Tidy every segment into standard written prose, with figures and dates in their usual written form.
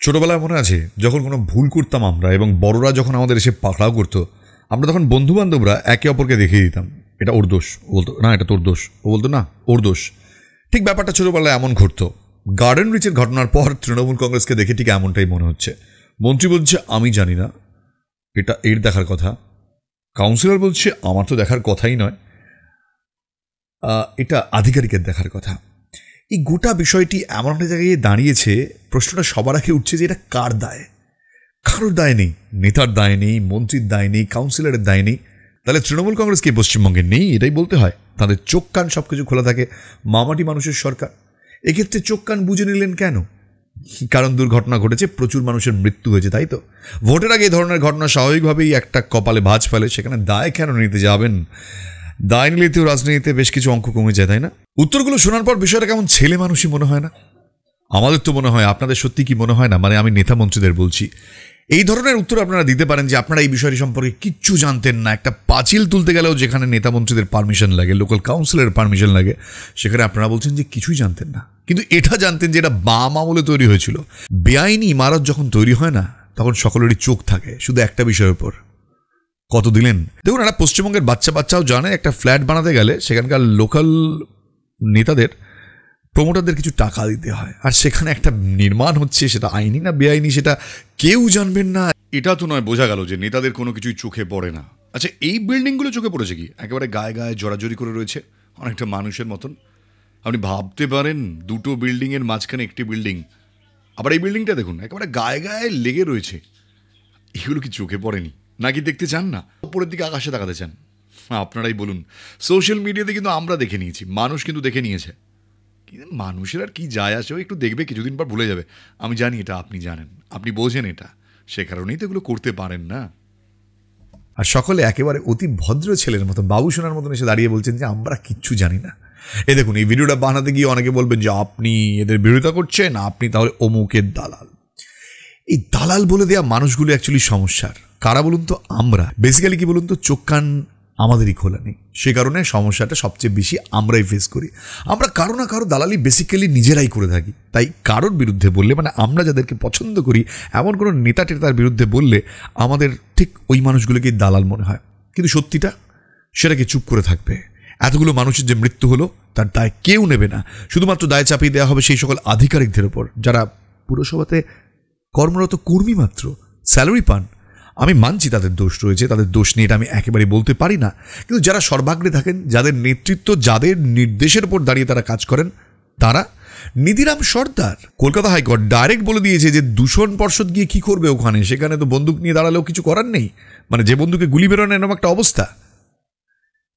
ছোটবেলায় মনে আছে যখন কোনো ভুল করতাম আমরা এবং বড়রা যখন আমাদের এসে পাকড়াও করতো, আমরা তখন বন্ধু বান্ধবরা একে অপরকে দেখিয়ে দিতাম এটা ওর দোষ। ও বলতো না এটা তোর দোষ, ও বলতো না ওর দোষ। ঠিক ব্যাপারটা ছোটবেলায় এমন ঘটতো। গার্ডেন রিচের ঘটনার পর তৃণমূল কংগ্রেসকে দেখে ঠিক এমনটাই মনে হচ্ছে। মন্ত্রী বলছে আমি জানি না, এটা এর দেখার কথা। কাউন্সিলর বলছে আমার তো দেখার কথাই নয়, এটা আধিকারিকের দেখার কথা। এই গোটা বিষয়টি এমন একটা জায়গায় দাঁড়িয়েছে, প্রশ্নটা সবার আগে উঠছে যে এটা কার দায়? কারোর দায় নেই, নেতার দায় নেই, মন্ত্রীর দায় নেই, কাউন্সিলরের দায় নেই। তাহলে তৃণমূল কংগ্রেস কি পশ্চিমবঙ্গে নেই? এটাই বলতে হয়। তাদের চোখ কান সব কিছু খোলা থাকে, মামাটি মানুষের সরকার। এক্ষেত্রে চোখ কান বুঝে নিলেন কেন? কারণ দুর্ঘটনা ঘটেছে, প্রচুর মানুষের মৃত্যু হয়েছে, তাই তো? ভোটের আগে এই ধরনের ঘটনা স্বাভাবিকভাবেই একটা কপালে ভাঁজ ফেলে, সেখানে দায় কেন নিতে যাবেন? দায় নিলেতেও রাজনীতিতে বেশ কিছু অঙ্ক কমে যায়, তাই না? উত্তরগুলো শোনার পর বিষয়টা কেমন ছেলে মানুষই মনে হয় না? আমাদের তো মনে হয়। আপনাদের সত্যি কি মনে হয় না? মানে আমি নেতা মন্ত্রীদের বলছি, এই ধরনের উত্তর আপনারা দিতে পারেন যে আপনারা এই বিষয়টি সম্পর্কে কিচ্ছু জানতেন না। একটা পাঁচিল তুলতে গেলেও যেখানে নেতা মন্ত্রীদের পারমিশন লাগে, লোকাল কাউন্সিলের পারমিশন লাগে, সেখানে আপনারা বলছেন যে কিছুই জানতেন না। কিন্তু এটা জানতেন যে এটা বাম আমলে তৈরি হয়েছিল। বেআইনি ইমারত যখন তৈরি হয় না, তখন সকলেরই চোখ থাকে শুধু একটা বিষয়ের উপর, কত দিলেন। দেখুন, একটা পশ্চিমবঙ্গের বাচ্চাও জানে একটা ফ্ল্যাট বানাতে গেলে সেখানকার লোকাল নেতাদের, প্রমোটারদের কিছু টাকা দিতে হয়। আর সেখানে একটা নির্মাণ হচ্ছে, সেটা আইনি না বেআইনি সেটা কেউ জানবেন না। এটা তো নয়, বোঝা গেল যে নেতাদের কোনো কিছুই চোখে পড়ে না। আচ্ছা, এই বিল্ডিংগুলো চোখে পড়েছে কি? একেবারে গায়ে গায়ে জড়াজড়ি করে রয়েছে, অনেকটা মানুষের মতন। আপনি ভাবতে পারেন দুটো বিল্ডিংয়ের মাঝখানে একটি বিল্ডিং। আবার এই বিল্ডিংটা দেখুন, একেবারে গায়ে গায়ে লেগে রয়েছে। এগুলো কি চোখে পড়েনি? নাকি দেখতে চান না? উপরের দিকে আকাশে তাকাতে চান? আপনারাই বলুন। সোশ্যাল মিডিয়াতে কিন্তু আমরা দেখে নিয়েছি, মানুষ কিন্তু দেখে নিয়েছে। কিন্তু মানুষের আর কি যায় আসে, একটু দেখবে, কিছুদিন পর ভুলে যাবে। আমি জানি এটা আপনি জানেন, আপনি বোঝেন এটা, সে কারণেই তো এগুলো করতে পারেন না। আর সকলে একেবারে অতি ভদ্র ছেলের মতো, বাবু সোনার মতন এসে দাঁড়িয়ে বলছেন যে আমরা কিচ্ছু জানি না। এই দেখুন, এই ভিডিওটা বানাতে গিয়ে অনেকে বলবেন যে আপনি এদের বিরোধিতা করছেন, আপনি তাহলে অমুকের দালাল। এই দালাল বলে দেওয়া মানুষগুলো অ্যাকচুয়ালি সমস্যার কারা বলুন তো? আমরা। বেসিক্যালি কি বলুন তো, চোখ কান আমাদেরই খোলা নেই, সে কারণে সমস্যাটা সবচেয়ে বেশি আমরাই ফেস করি। আমরা কারো না কারো দালালি বেসিক্যালি নিজেরাই করে থাকি। তাই কারোর বিরুদ্ধে বললে, মানে আমরা যাদেরকে পছন্দ করি এমন কোনো নেতা টেতার বিরুদ্ধে বললে আমাদের ঠিক ওই মানুষগুলোকেই দালাল মনে হয়। কিন্তু সত্যিটা, সেটাকে চুপ করে থাকবে। এতগুলো মানুষের যে মৃত্যু হলো তার দায় কেউ নেবে না, শুধুমাত্র দায় চাপিয়ে দেওয়া হবে সেই সকল আধিকারিকদের ওপর যারা পুরসভাতে কর্মরত কর্মী মাত্র, স্যালারি পান। আমি মানছি তাদের দোষ রয়েছে, তাদের দোষ নিয়ে এটা আমি একেবারে বলতে পারি না। কিন্তু যারা সর্বাগ্রে থাকেন, যাদের নেতৃত্ব, যাদের নির্দেশের উপর দাঁড়িয়ে তারা কাজ করেন, তারা। নিধিরাম সর্দার, কলকাতা হাইকোর্ট ডাইরেক্ট বলে দিয়েছে যে দূষণ পর্ষদ গিয়ে কী করবে ওখানে? সেখানে তো বন্দুক নিয়ে দাঁড়ালেও কিছু করার নেই, মানে যে বন্দুকে গুলি বেরোনো এরকম একটা অবস্থা।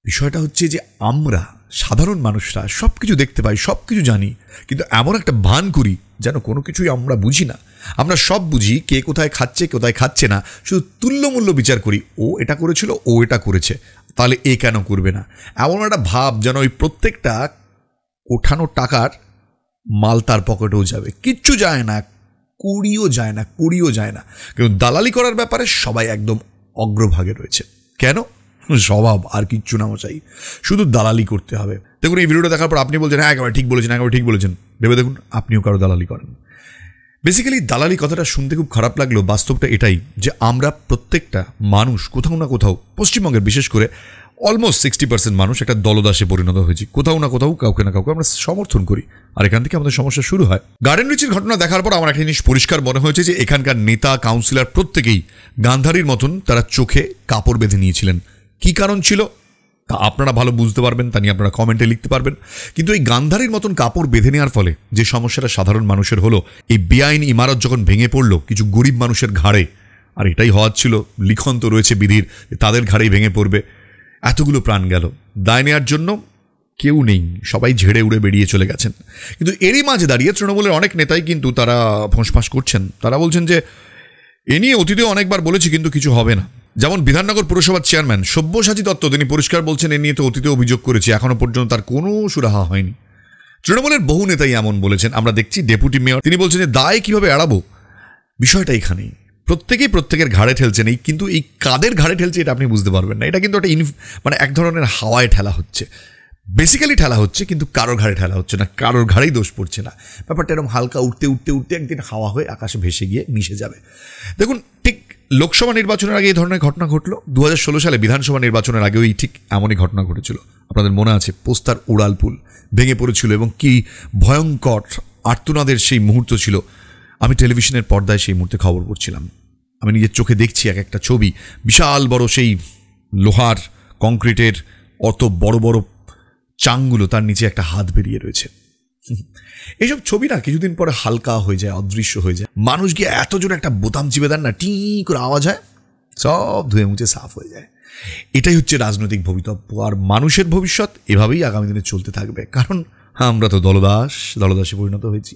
বিষয়টা হচ্ছে যে আমরা সাধারণ মানুষরা সব কিছু দেখতে পাই, সব কিছু জানি, কিন্তু এমন একটা ভান করি যেন কোনো কিছুই আমরা বুঝি না। আমরা সব বুঝি, কে কোথায় খাচ্ছে, কোথায় খাচ্ছে না, শুধু তুল্যমূল্য বিচার করি। ও এটা করেছিল, ও এটা করেছে, তাহলে এ কেন করবে না? এমন একটা ভাব যেন ওই প্রত্যেকটা ওঠানো টাকার মাল তার পকেটেও যাবে। কিচ্ছু যায় না, কুড়িও যায় না, কুড়িও যায় না। কিন্তু দালালি করার ব্যাপারে সবাই একদম অগ্রভাগে রয়েছে। কেন? স্বভাব, আর কিচ্ছু না মশাই, শুধু দালালি করতে হবে। দেখুন, এই ভিডিওটা দেখার পর আপনি বলছেন হ্যাঁ একেবারে ঠিক বলেছেন, একেবারে ঠিক বলেছেন। ভেবে দেখুন, আপনিও কারো দালালি করেন। বেসিক্যালি দালালি কথাটা শুনতে খুব খারাপ লাগলেও বাস্তবটা এটাই যে আমরা প্রত্যেকটা মানুষ কোথাও না কোথাও, পশ্চিমবঙ্গের বিশেষ করে অলমোস্ট 60% মানুষ একটা দলদাসে পরিণত হয়েছি। কোথাও না কোথাও কাউকে না কাউকে আমরা সমর্থন করি, আর এখান থেকে আমাদের সমস্যা শুরু হয়। গার্ডেন রিচের ঘটনা দেখার পর আমার একটা জিনিস পরিষ্কার মনে হয়েছে যে এখানকার নেতা, কাউন্সিলর প্রত্যেকেই গান্ধারীর মতন তারা চোখে কাপড় বেঁধে নিয়েছিলেন। কী কারণ ছিল তা আপনারা ভালো বুঝতে পারবেন, তা নিয়ে আপনারা কমেন্টে লিখতে পারবেন। কিন্তু এই গান্ধারীর মতন কাপড় বেঁধে নেওয়ার ফলে যে সমস্যাটা সাধারণ মানুষের হলো, এই বেআইনি ইমারত যখন ভেঙে পড়লো কিছু গরিব মানুষের ঘাড়ে, আর এটাই হওয়ার ছিল, লিখন তো রয়েছে বিধির, তাদের ঘাড়েই ভেঙে পড়বে। এতগুলো প্রাণ গেল, দায় নেওয়ার জন্য কেউ নেই, সবাই ঝেড়ে উড়ে বেরিয়ে চলে গেছেন। কিন্তু এরই মাঝে দাঁড়িয়ে তৃণমূলের অনেক নেতাই কিন্তু তারা ফোঁসফাঁস করছেন। তারা বলছেন যে এ নিয়ে অতীতেও অনেকবার বলেছি কিন্তু কিছু হবে না। যেমন বিধাননগর পুরসভার চেয়ারম্যান সব্যসাচী দত্ত, তিনি পরিষ্কার বলছেন এ নিয়ে তো অতীতে অভিযোগ করেছি, এখনো পর্যন্ত তার কোনো সুরাহা হয়নি। তৃণমূলের বহু নেতাই এমন বলেছেন। আমরা দেখছি ডেপুটি মেয়র, তিনি বলছেন যে দায় কীভাবে এড়াবো। বিষয়টা এখানেই, প্রত্যেকেই প্রত্যেকের ঘাড়ে ঠেলছেন। এই কিন্তু এই কাদের ঘাড়ে ঠেলছে এটা আপনি বুঝতে পারবেন না। এটা কিন্তু একটা মানে এক ধরনের হাওয়ায় ঠেলা হচ্ছে। বেসিক্যালি ঠেলা হচ্ছে, কিন্তু কারোর ঘাড়ে ঠেলা হচ্ছে না, কারোর ঘাড়েই দোষ পড়ছে না। ব্যাপারটা এরকম হালকা উঠতে উঠতে উঠতে একদিন হাওয়া হয়ে আকাশে ভেসে গিয়ে মিশে যাবে। দেখুন, ঠিক লোকসভা নির্বাচনের আগে এই ধরনের ঘটনা ঘটলো। 2016 সালে বিধানসভা নির্বাচনের আগেও ঠিক এমনই ঘটনা ঘটেছিল। আপনাদের মনে আছে, পোস্তার উড়ালপুল ভেঙে পড়েছিল এবং কি ভয়ঙ্কর আর্তনাদের সেই মুহূর্ত ছিল। আমি টেলিভিশনের পর্দায় সেই মুহূর্তে খবর পড়ছিলাম। আমি নিজের চোখে দেখছি এক একটা ছবি, বিশাল বড় সেই লোহার কংক্রিটের অত বড় বড় চাংগুলো, তার নিচে একটা হাত বেরিয়ে রয়েছে। এইসব ছবি না কিছুদিন পরে হালকা হয়ে যায়, অদৃশ্য হয়ে যায়। মানুষ গিয়ে এত জোরে একটা বোতাম চিপে দেন না, টি করে আওয়াজ হয়, সব ধুয়ে মুছে সাফ হয়ে যায়। এটাই হচ্ছে রাজনৈতিক ভবিতব্য। আর মানুষের ভবিষ্যৎ এভাবেই আগামী দিনে চলতে থাকবে, কারণ আমরা তো দলদাসে পরিণত হয়েছি।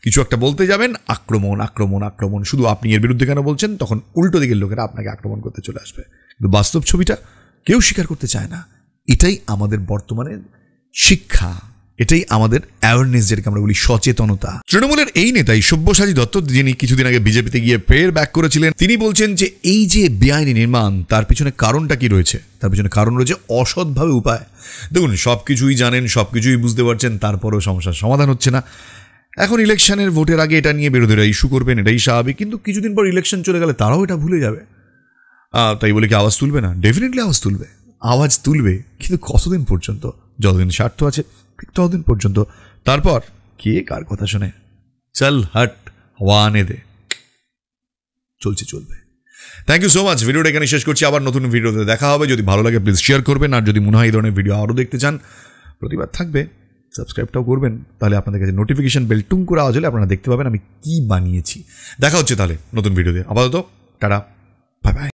কিছু একটা বলতে যাবেন, আক্রমণ আক্রমণ আক্রমণ, শুধু আপনি এর বিরুদ্ধে কেন বলছেন, তখন উল্টো দিকের লোকেরা আপনাকে আক্রমণ করতে চলে আসবে। কিন্তু বাস্তব ছবিটা কেউ স্বীকার করতে চায় না। এটাই আমাদের বর্তমানে শিক্ষা, এটাই আমাদের অ্যাওয়ারনেস, যেটাকে আমরা বলি সচেতনতা। তৃণমূলের এই নেতাই সব্যসাচী দত্ত, যিনি কিছুদিন আগে বিজেপিতে গিয়ে ফের ব্যাক করেছিলেন, তিনি বলছেন যে এই যে বেআইনি নির্মাণ, তার পিছনে কারণটা কি রয়েছে? তার পিছনে কারণ রয়েছে অসৎভাবে উপায়। দেখুন, সব কিছুই জানেন, সব কিছুই বুঝতে পারছেন, তারপরেও সমস্যার সমাধান হচ্ছে না। এখন ইলেকশনের ভোটের আগে এটা নিয়ে বিরোধীরা ইস্যু করবেন, এটাই স্বাভাবিক। কিন্তু কিছুদিন পর ইলেকশন চলে গেলে তারাও এটা ভুলে যাবে। তাই বলে কি আওয়াজ তুলবে না? ডেফিনেটলি আওয়াজ তুলবে, কিন্তু কতদিন পর্যন্ত? যতদিন স্বার্থ আছে ঠিক ততদিন পর্যন্ত। তারপর কে কার কথা শোনে? চল হট, হাওয়া আনে দে, চলবে। Thank you so much. ভিডিওটা এখানে শেষ করছি, আবার নতুন ভিডিওতে দেখা হবে। যদি ভালো লাগে প্লিজ শেয়ার করবেন, আর যদি মনে হয় এই ধরনের ভিডিও আরও দেখতে চান, প্রতিবাদ থাকবে, সাবস্ক্রাইবটাও করবেন। তাহলে আপনাদের কাছে নোটিফিকেশন বেল টুং করে আওয়াজ হলে আপনারা দেখতে পাবেন আমি কি বানিয়েছি। দেখা হচ্ছে তাহলে নতুন ভিডিওতে। আপাতত টাটা, বাই বাই।